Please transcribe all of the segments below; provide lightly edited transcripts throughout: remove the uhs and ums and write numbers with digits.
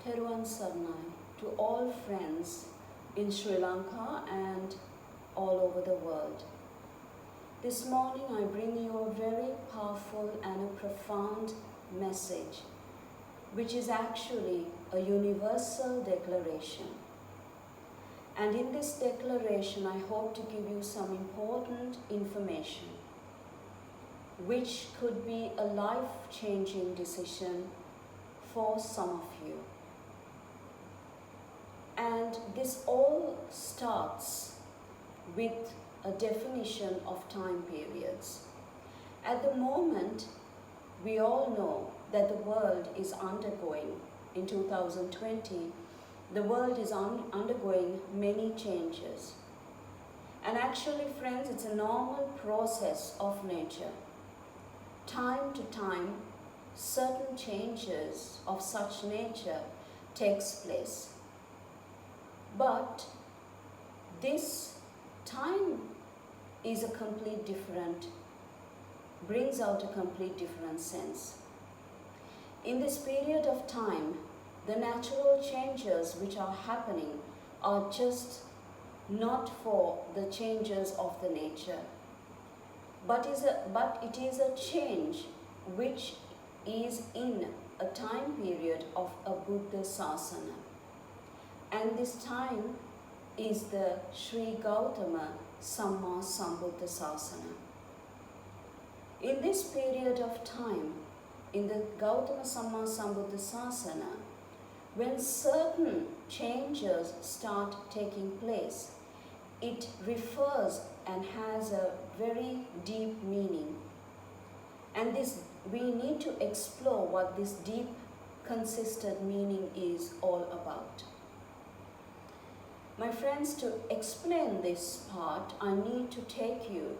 Therani to all friends in Sri Lanka and all over the world. This morning I bring you a very powerful and a profound message, which is actually a universal declaration. And in this declaration I hope to give you some important information which could be a life-changing decision for some of you. And this all starts with a definition of time periods. At the moment, we all know that the world is undergoing, in 2020, the world is undergoing many changes. And actually, friends, it's a normal process of nature. Time to time, certain changes of such nature takes place. But this time is a complete different, brings out a complete different sense. In this period of time, the natural changes which are happening are just not for the changes of the nature, but it is a change which is in a time period of a Buddha Sasana. And this time is the Sri Gautama Samma Sambuddha Sasana. In this period of time, in the Gautama Samma Sambuddha Sasana, when certain changes start taking place, it refers and has a very deep meaning. And this, we need to explore what this deep, consistent meaning is all about. My friends, to explain this part, I need to take you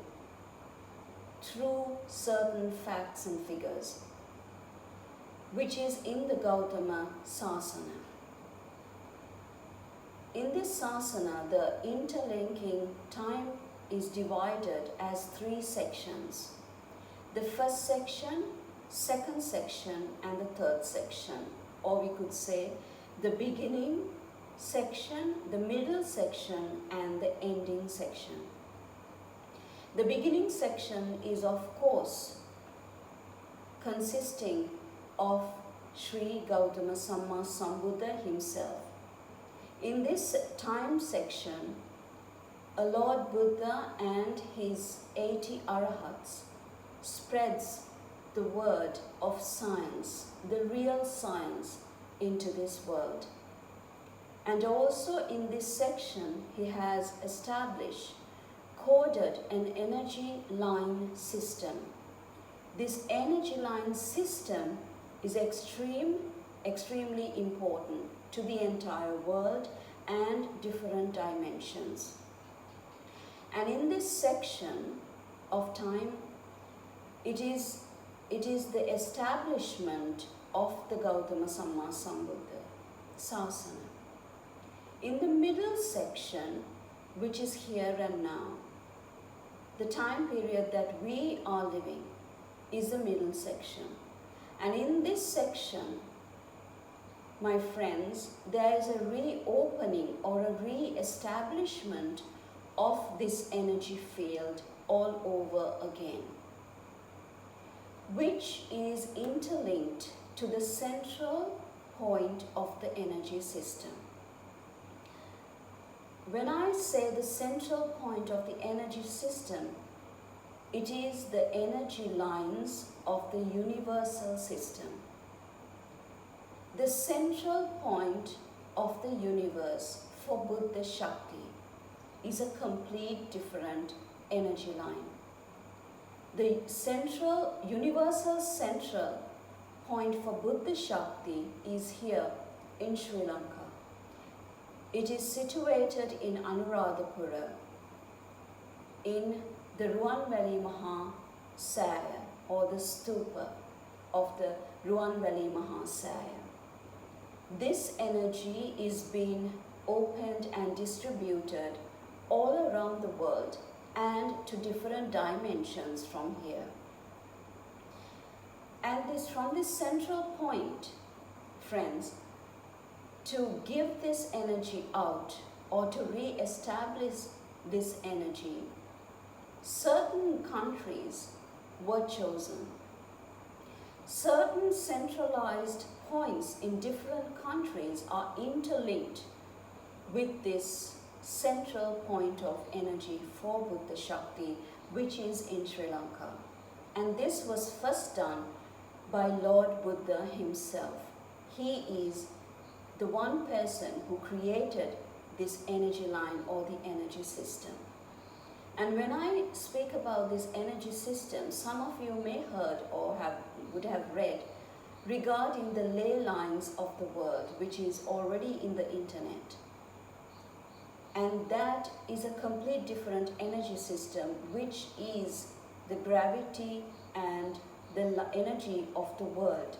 through certain facts and figures, which is in the Gautama Sasana. In this sasana, the interlinking time is divided as 3 sections. The first section, second section, and the third section. Or we could say the beginning section, the middle section, and the ending section. The beginning section is, of course, consisting of Sri Gautama Samma Sambuddha himself. In this time section, a Lord Buddha and his 80 Arahats spreads the word of science, the real science, into this world. And also in this section, he has established, coded an energy line system. This energy line system is extremely important to the entire world and different dimensions. And in this section of time, it is the establishment of the Gautama Samma Sambuddha Sasana. In the middle section, which is here and now, the time period that we are living is the middle section. And in this section, my friends, there is a reopening or a re-establishment of this energy field all over again, which is interlinked to the central point of the energy system. When I say the central point of the energy system, it is the energy lines of the universal system. The central point of the universe for Buddha Shakti is a complete different energy line. The universal central point for Buddha Shakti is here in Sri Lanka. It is situated in Anuradhapura, in the Ruwanveli Mahasaya, or the stupa of the Ruwanveli Mahasaya. This energy is being opened and distributed all around the world and to different dimensions from here. And from this central point, friends, to give this energy out or to re-establish this energy, certain countries were chosen. Certain centralized points in different countries are interlinked with this central point of energy for Buddha Shakti, which is in Sri Lanka. And this was first done by Lord Buddha himself. He is the one person who created this energy line or the energy system. And when I speak about this energy system, some of you may heard or would have read regarding the ley lines of the world, which is already in the internet. And that is a complete different energy system, which is the gravity and the energy of the world.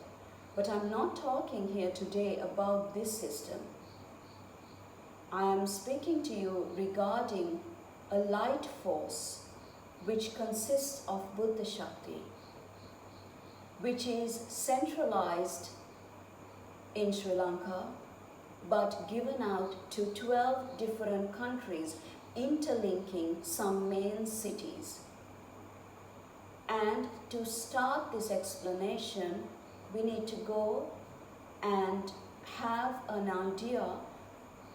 But I'm not talking here today about this system. I am speaking to you regarding a light force which consists of Buddha Shakti, which is centralized in Sri Lanka, but given out to 12 different countries, interlinking some main cities. And to start this explanation, we need to go and have an idea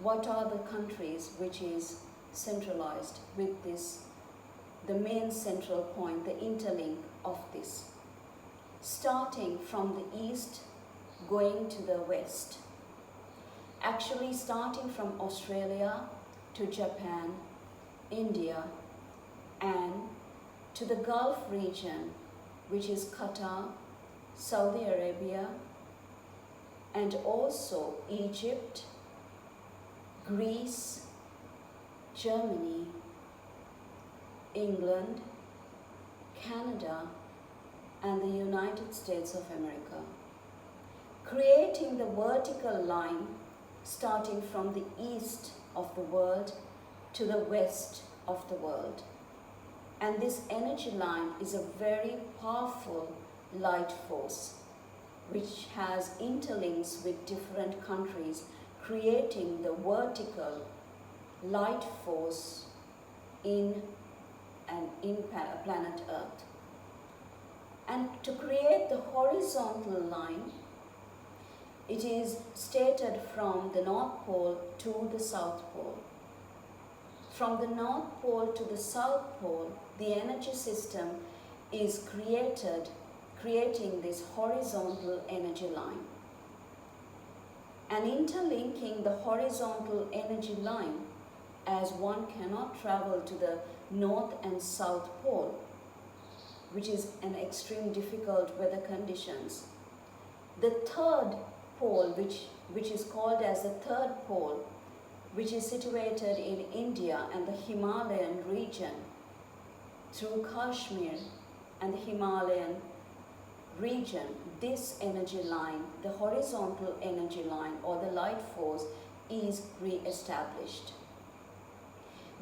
what are the countries which is centralized with this, the main central point, the interlink of this. Starting from the east, going to the west. Actually starting from Australia to Japan, India, and to the Gulf region, which is Qatar, Saudi Arabia, and also Egypt, Greece, Germany, England, Canada, and the United States of America, creating the vertical line starting from the east of the world to the west of the world. And this energy line is a very powerful light force which has interlinks with different countries, creating the vertical light force in planet Earth. And to create the horizontal line, it is stated from the North Pole to the South Pole. From the North Pole to the South Pole, the energy system is creating this horizontal energy line. And interlinking the horizontal energy line, as one cannot travel to the North and South Pole, which is an extreme difficult weather conditions. The third pole, which is called as the third pole, which is situated in India and the Himalayan region, through Kashmir and the Himalayan region, this energy line, the horizontal energy line or the light force, is re-established.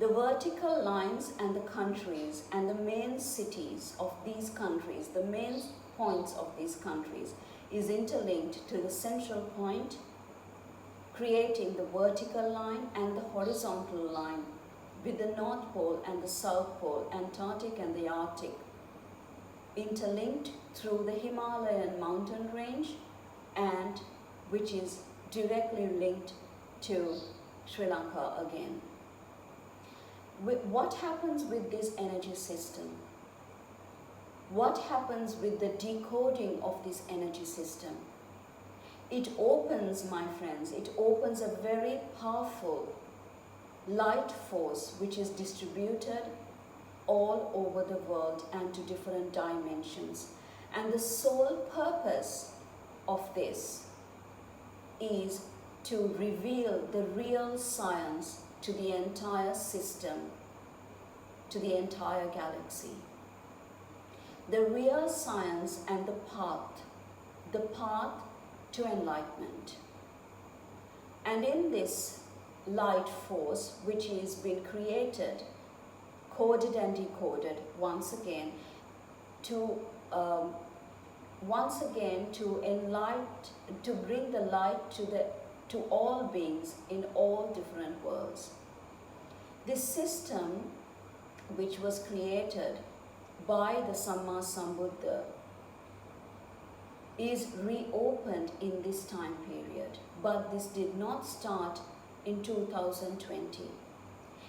The vertical lines and the countries and the main cities of these countries, the main points of these countries, is interlinked to the central point, creating the vertical line and the horizontal line with the North Pole and the South Pole, Antarctic and the Arctic, interlinked through the Himalayan mountain range, and which is directly linked to Sri Lanka again. What happens with this energy system? What happens with the decoding of this energy system? It opens, my friends, it opens a very powerful light force which is distributed all over the world and to different dimensions. And the sole purpose of this is to reveal the real science to the entire system, to the entire galaxy. The real science and the path to enlightenment. And in this light force, which is been created, coded and decoded once again to bring the light to the to all beings in all different worlds. This system, which was created by the Samma Sambuddha, is reopened in this time period, but this did not start in 2020.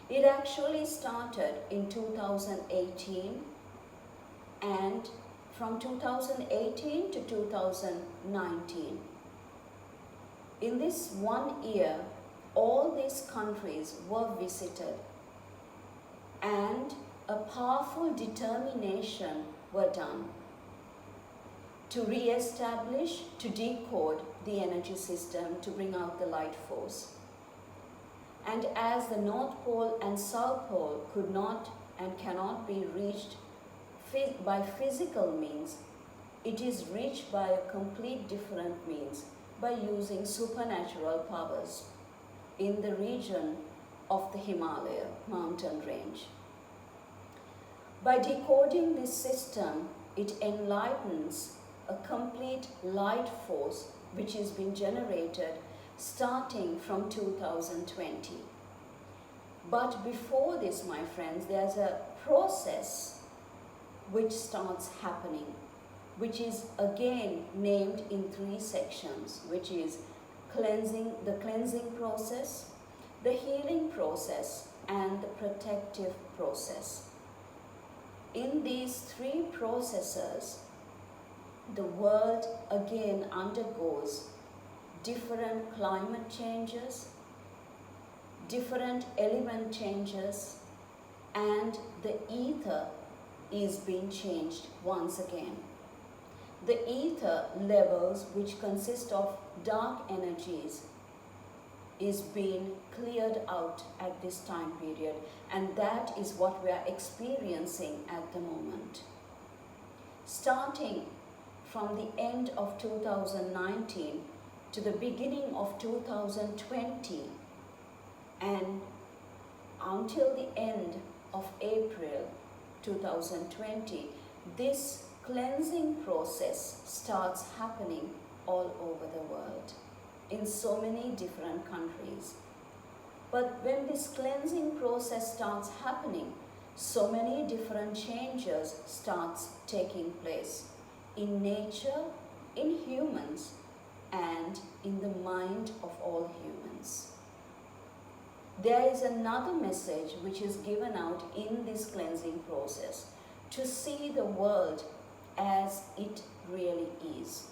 It actually started in 2018, and from 2018 to 2019. In this 1 year, all these countries were visited, and a powerful determination were done to re-establish, to decode the energy system, to bring out the light force. And as the North Pole and South Pole could not and cannot be reached by physical means, it is reached by a complete different means, by using supernatural powers in the region of the Himalaya mountain range. By decoding this system, it enlightens a complete light force which has been generated starting from 2020. But before this, my friends, there's a process which starts happening, which is again named in 3 sections, which is the cleansing process, the healing process, and the protective process. In these 3 processes, the world again undergoes different climate changes, different element changes, and the ether is being changed once again. The ether levels, which consist of dark energies, is being cleared out at this time period, and that is what we are experiencing at the moment. Starting from the end of 2019 to the beginning of 2020 and until the end of April 2020, this cleansing process starts happening all over the world in so many different countries. But when this cleansing process starts happening, so many different changes starts taking place in nature, in humans, and in the mind of all humans. There is another message which is given out in this cleansing process, to see the world as it really is,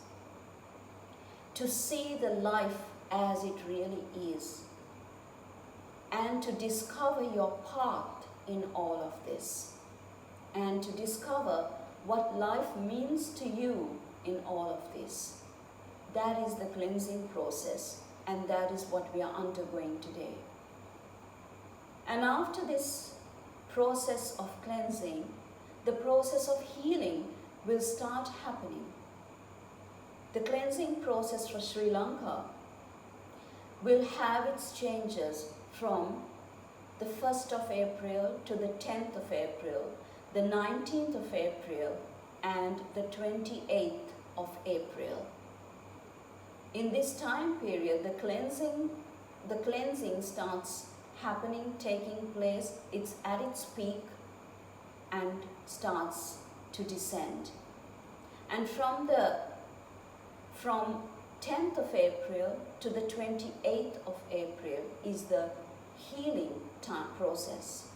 to see the life as it really is, and to discover your path in all of this, and to discover what life means to you in all of this. That is the cleansing process, and that is what we are undergoing today. And after this process of cleansing, the process of healing will start happening. The cleansing process for Sri Lanka will have its changes from the 1st of April to the 10th of April, the 19th of April, and the 28th of April. In this time period, the cleansing starts happening, taking place. It's at its peak and starts to descend. And from 10th of April to the 28th of April is the healing time process.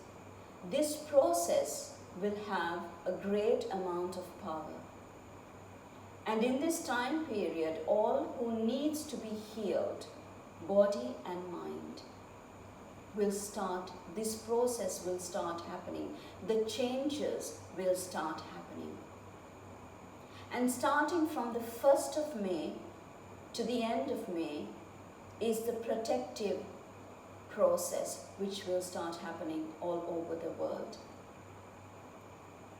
This process will have a great amount of power. And in this time period, all who needs to be healed, body and mind, this process will start happening. The changes will start happening. And starting from the 1st of May to the end of May is the protective process, which will start happening all over the world.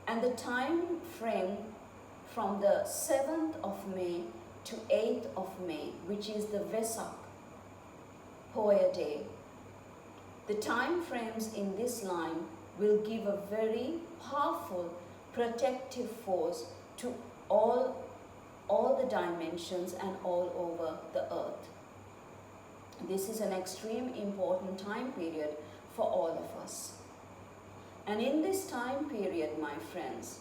And the time frame from the 7th of May to 8th of May, which is the Vesak Poya Day, the time frames in this line will give a very powerful protective force to all the dimensions and all over the earth. This is an extreme important time period for all of us. And in this time period, my friends,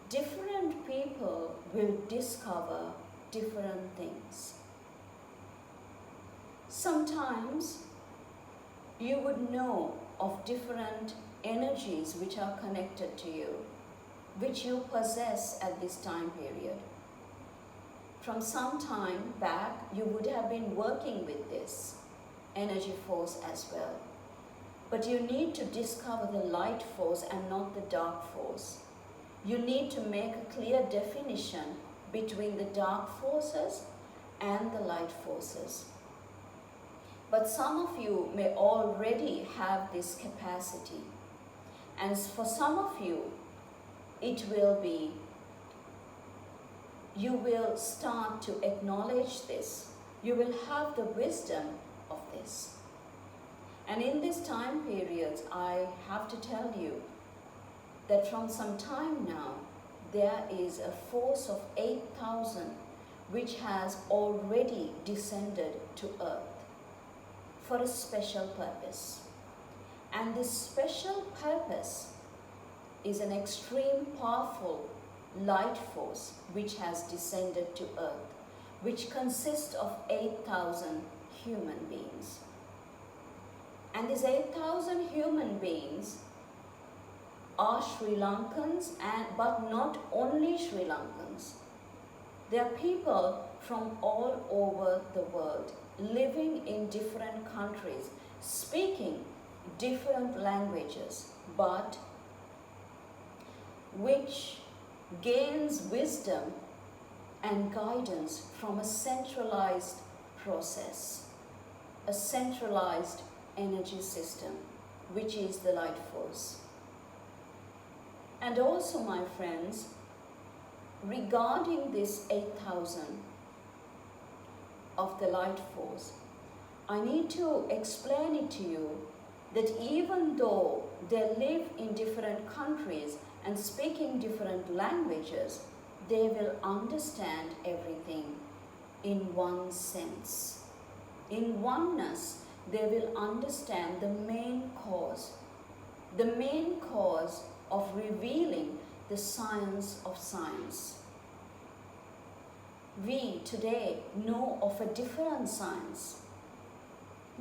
different people will discover different things. Sometimes you would know of different energies which are connected to you, which you possess at this time period. From some time back, you would have been working with this energy force as well. But you need to discover the light force and not the dark force. You need to make a clear definition between the dark forces and the light forces. But some of you may already have this capacity. And for some of you, it will be, you will start to acknowledge this. You will have the wisdom of this. And in this time period, I have to tell you that from some time now, there is a force of 8,000 which has already descended to earth for a special purpose. And this special purpose is an extreme powerful light force which has descended to earth, which consists of 8,000 human beings. And these 8,000 human beings are Sri Lankans, but not only Sri Lankans. They are people from all over the world, living in different countries, speaking different languages, but which gains wisdom and guidance from a centralized process, a centralized energy system, which is the light force. And also, my friends, regarding this 8,000 of the light force, I need to explain it to you that even though they live in different countries and speaking different languages, they will understand everything in one sense. In oneness, they will understand the main cause of revealing the science of science. We today know of a different science,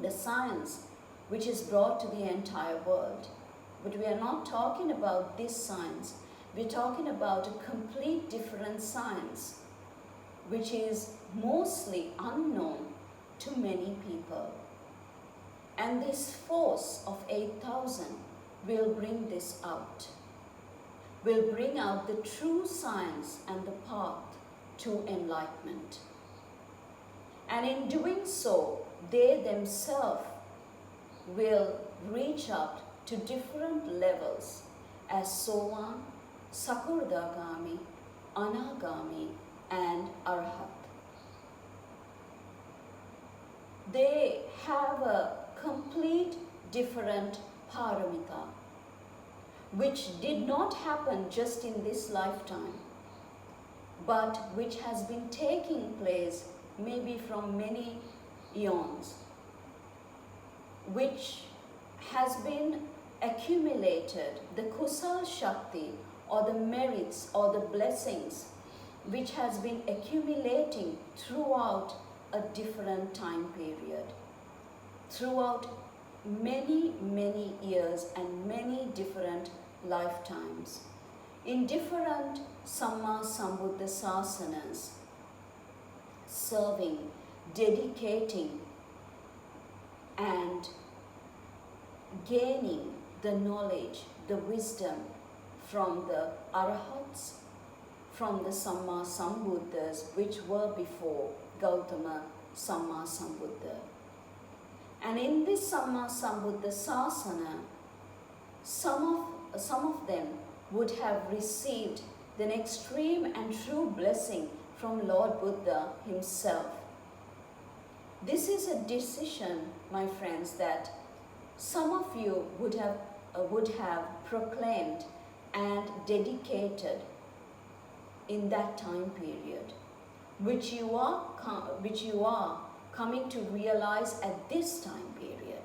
the science which is brought to the entire world. But we are not talking about this science. We're talking about a complete different science, which is mostly unknown to many people. And this force of 8,000 will bring this out, will bring out the true science and the path to enlightenment. And in doing so, they themselves will reach up to different levels as Sovan, Sakurdagami, Anagami, and Arahath. They have a complete different paramita, which did not happen just in this lifetime, but which has been taking place maybe from many eons, which has been accumulated, the Kusal Shakti or the merits or the blessings which has been accumulating throughout a different time period, throughout many, many years and many different lifetimes, in different Samma Sambuddha Sasanas, serving, dedicating, and gaining the knowledge, the wisdom from the Arahats, from the Samma Sambuddhas which were before Gautama Samma Sambuddha. And in this Samma Sambuddha Sasana, some of them would have received the extreme and true blessing from Lord Buddha himself. This is a decision, my friends, that some of you would have proclaimed and dedicated in that time period, which you are coming to realize at this time period.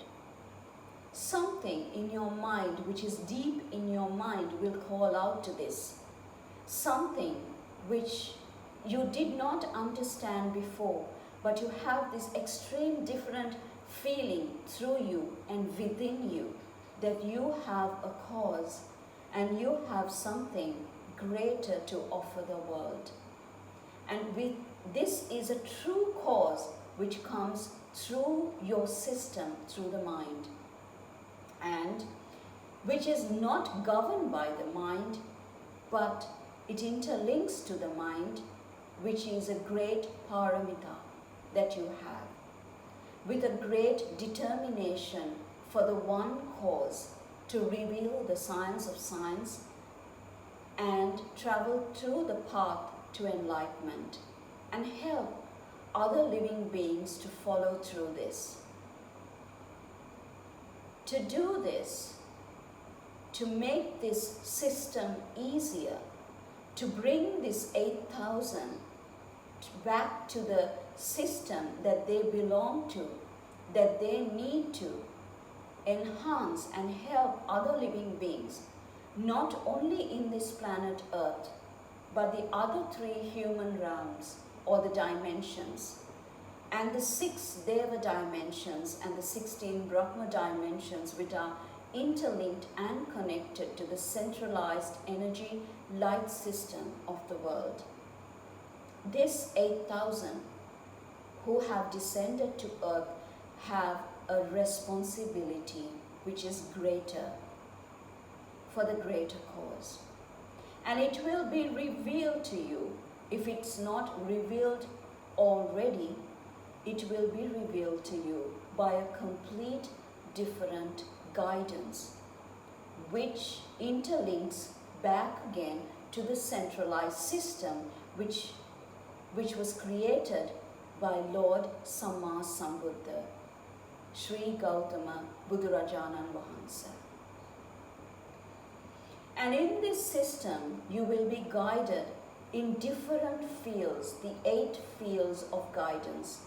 Something in your mind, which is deep in your mind, will call out to this. Something which you did not understand before, but you have this extreme different feeling through you and within you that you have a cause and you have something greater to offer the world. And this is a true cause which comes through your system, through the mind, and which is not governed by the mind, but it interlinks to the mind, which is a great paramita that you have, with a great determination for the one cause to reveal the science of science and travel through the path to enlightenment and help other living beings to follow through this. To do this, to make this system easier, to bring this 8,000 back to the system that they belong to, that they need to enhance and help other living beings, not only in this planet Earth, but the other 3 human realms or the dimensions, and the 6 Deva dimensions and the 16 Brahma dimensions, which are interlinked and connected to the centralized energy light system of the world. This 8,000 who have descended to earth have a responsibility which is greater for the greater cause. And it will be revealed to you. If it's not revealed already, it will be revealed to you by a complete different guidance, which interlinks back again to the centralized system which was created by Lord Samma Sambuddha, Sri Gautama Buddharajanan Vahansa. And in this system, you will be guided in different fields, the 8 fields of guidance.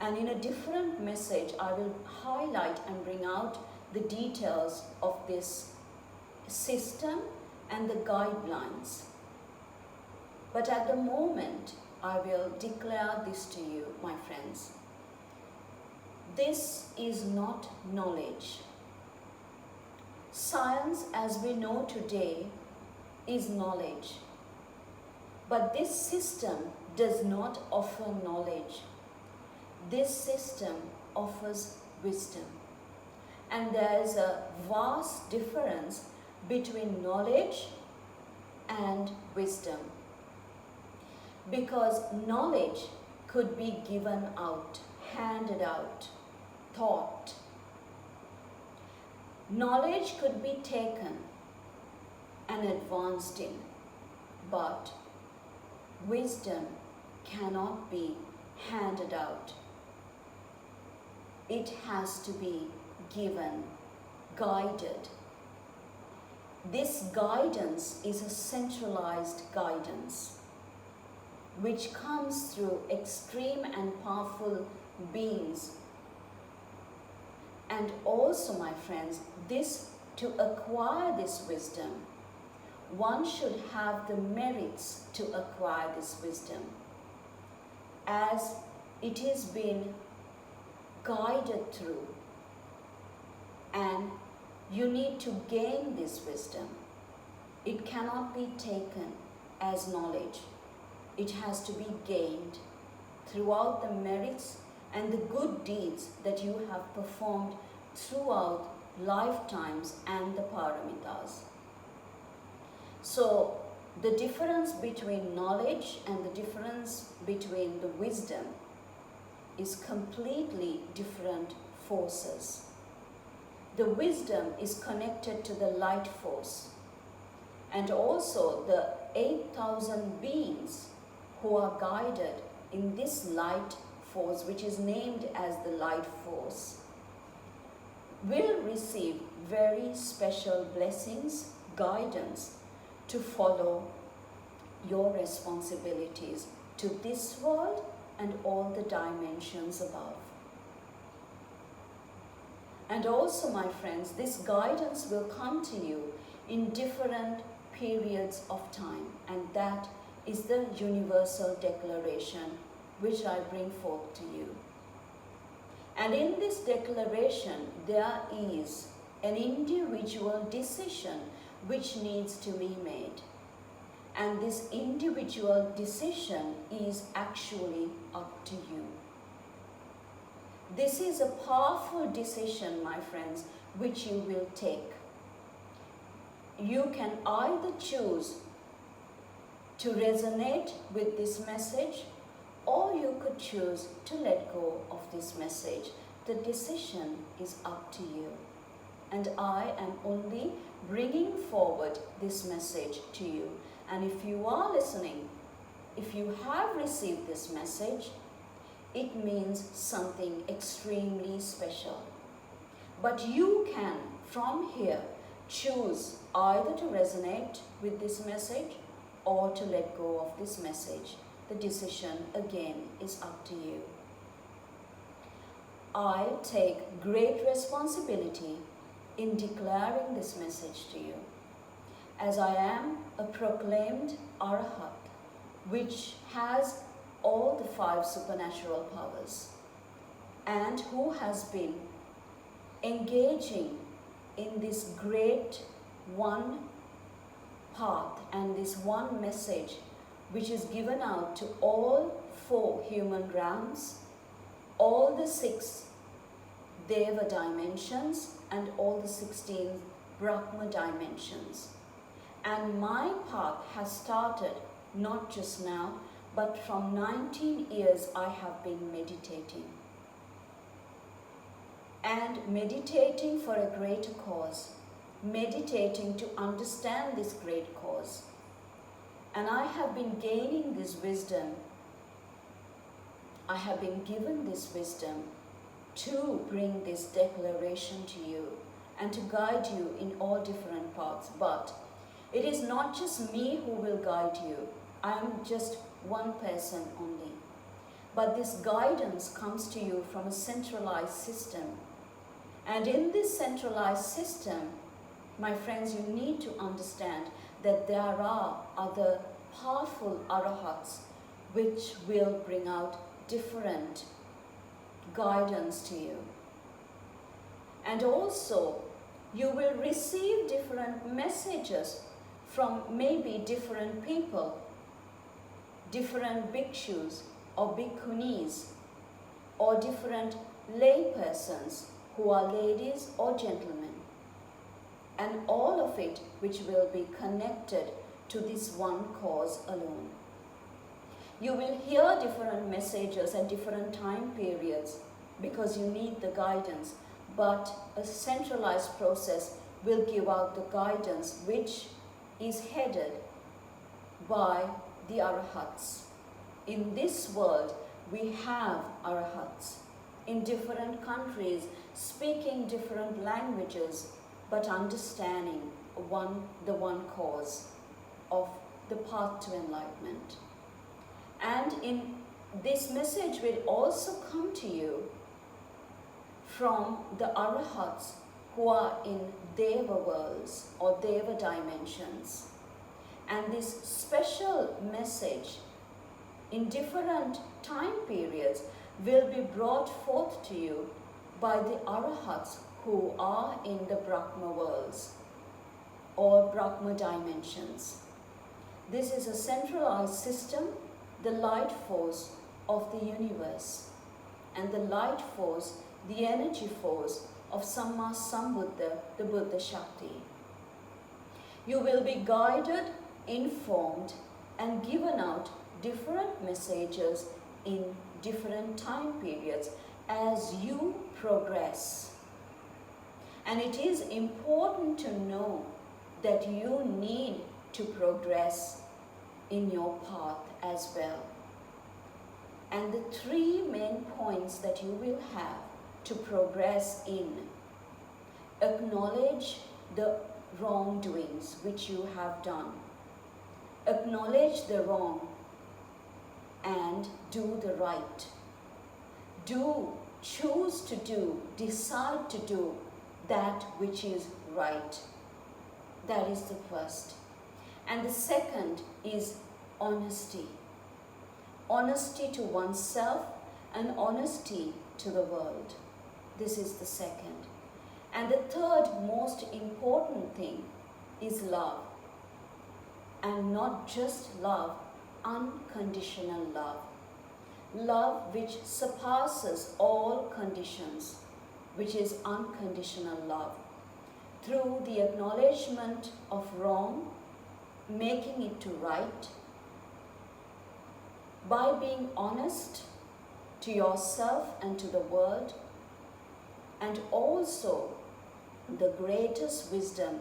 And in a different message, I will highlight and bring out the details of this system and the guidelines. But at the moment, I will declare this to you, my friends. This is not knowledge. Science as we know today is knowledge. But this system does not offer knowledge. This system offers wisdom. And there is a vast difference between knowledge and wisdom. Because knowledge could be given out, handed out, taught. Knowledge could be taken and advanced in, but wisdom cannot be handed out. It has to be given, guided. This guidance is a centralized guidance which comes through extreme and powerful beings. And also, my friends, to acquire this wisdom, one should have the merits to acquire this wisdom, as it is being guided through, and you need to gain this wisdom. It cannot be taken as knowledge. It has to be gained throughout the merits and the good deeds that you have performed throughout lifetimes and the paramitas. So the difference between knowledge and the difference between the wisdom is completely different forces. The wisdom is connected to the light force, and also the 8,000 beings who are guided in this light force, which is named as the light force, will receive very special blessings, guidance to follow your responsibilities to this world and all the dimensions above. And also, my friends, this guidance will come to you in different periods of time, and that is the universal declaration which I bring forth to you. And in this declaration, there is an individual decision which needs to be made. And this individual decision is actually up to you. This is a powerful decision, my friends, which you will take. You can either choose to resonate with this message, or you could choose to let go of this message. The decision is up to you. And I am only bringing forward this message to you. And if you are listening, if you have received this message, it means something extremely special. But you can, from here, choose either to resonate with this message or to let go of this message. The decision, again, is up to you. I take great responsibility in declaring this message to you, as I am a proclaimed Arahath, which has all the 5 supernatural powers, and who has been engaging in this great one path and this one message which is given out to all 4 human realms, all the 6 Deva dimensions, and all the 16 Brahma dimensions. And my path has started not just now, but from 19 years I have been meditating. And meditating for a greater cause, meditating to understand this great cause. And I have been gaining this wisdom. I have been given this wisdom to bring this declaration to you and to guide you in all different paths. But it is not just me who will guide you. I am just one person only. But this guidance comes to you from a centralized system. And in this centralized system, my friends, you need to understand that there are other powerful Arahats which will bring out different guidance to you. And also, you will receive different messages from maybe different people, different bhikshus or bhikkhunis, or different lay persons who are ladies or gentlemen. And all of it which will be connected to this one cause alone. You will hear different messages at different time periods because you need the guidance, but a centralized process will give out the guidance which is headed by the Arahats. In this world, we have Arahats in different countries, speaking different languages, but understanding the one cause of the path to enlightenment. And in this message will also come to you from the Arahats who are in Deva worlds or Deva dimensions. And this special message in different time periods will be brought forth to you by the Arahats who are in the Brahma worlds or Brahma dimensions. This is a centralized system, the light force of the universe, and the light force, the energy force of Samma Sambuddha, the Buddha Shakti. You will be guided, informed, and given out different messages in different time periods as you progress. And it is important to know that you need to progress in your path as well. And the 3 main points that you will have to progress in: acknowledge the wrongdoings which you have done. Acknowledge the wrong and do the right. Choose to do, decide to do that which is right. That is the first. And the second is honesty. Honesty to oneself and honesty to the world. This is the second. And the third most important thing is love. And not just love, unconditional love. Love which surpasses all conditions, which is unconditional love. Through the acknowledgement of wrong, making it to right, by being honest to yourself and to the world, and also the greatest wisdom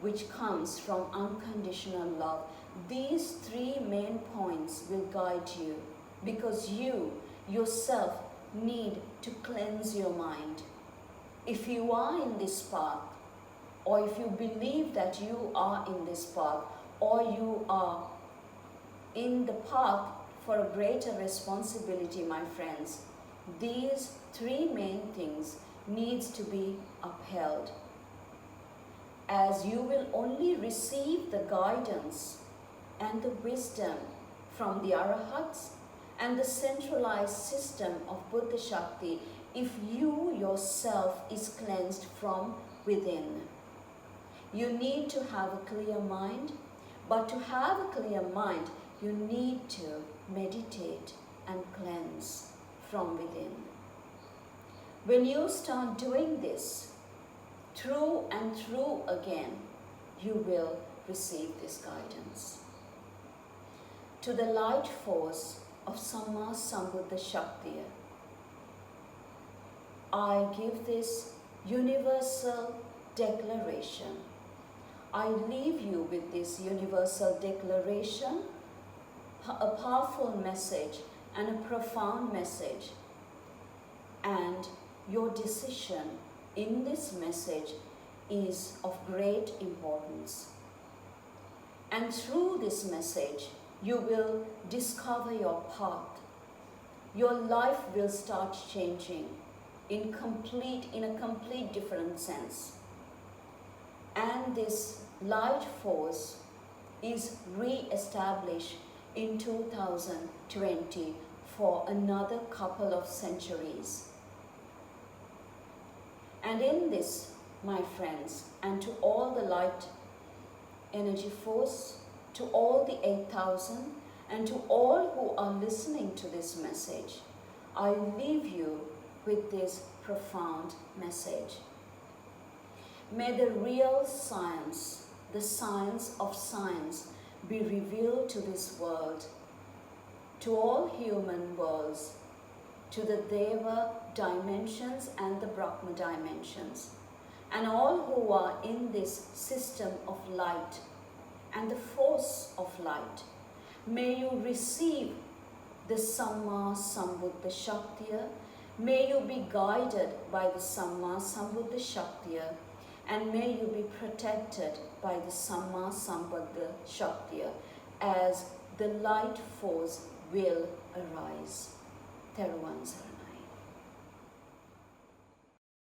which comes from unconditional love. These three main points will guide you, because you yourself need to cleanse your mind. If you are in this path, or if you believe that you are in this path, or you are in the path for a greater responsibility, my friends, these three main things needs to be upheld. As you will only receive the guidance and the wisdom from the Arahats and the centralized system of Buddha Shakti if you yourself is cleansed from within. You need to have a clear mind, but to have a clear mind, you need to meditate and cleanse from within. When you start doing this through and through again, you will receive this guidance. To the light force of Samma Sambuddha Shakti, I give this universal declaration. I leave you with this universal declaration, a powerful message and a profound message. And your decision in this message is of great importance. And through this message, you will discover your path. Your life will start changing in a complete different sense. And this light force is re-established in 2020 for another couple of centuries. And in this, my friends, and to all the light energy force, to all the 8,000, and to all who are listening to this message, I leave you with this profound message. May the real science, the science of science, be revealed to this world, to all human worlds, to the Deva dimensions and the Brahma dimensions, and all who are in this system of light and the force of light. May you receive the Samma Sambuddha Shakti, may you be guided by the Samma Sambuddha Shakti, and may you be protected by the Samma Sambuddha Shakti as the light force will arise. Therani.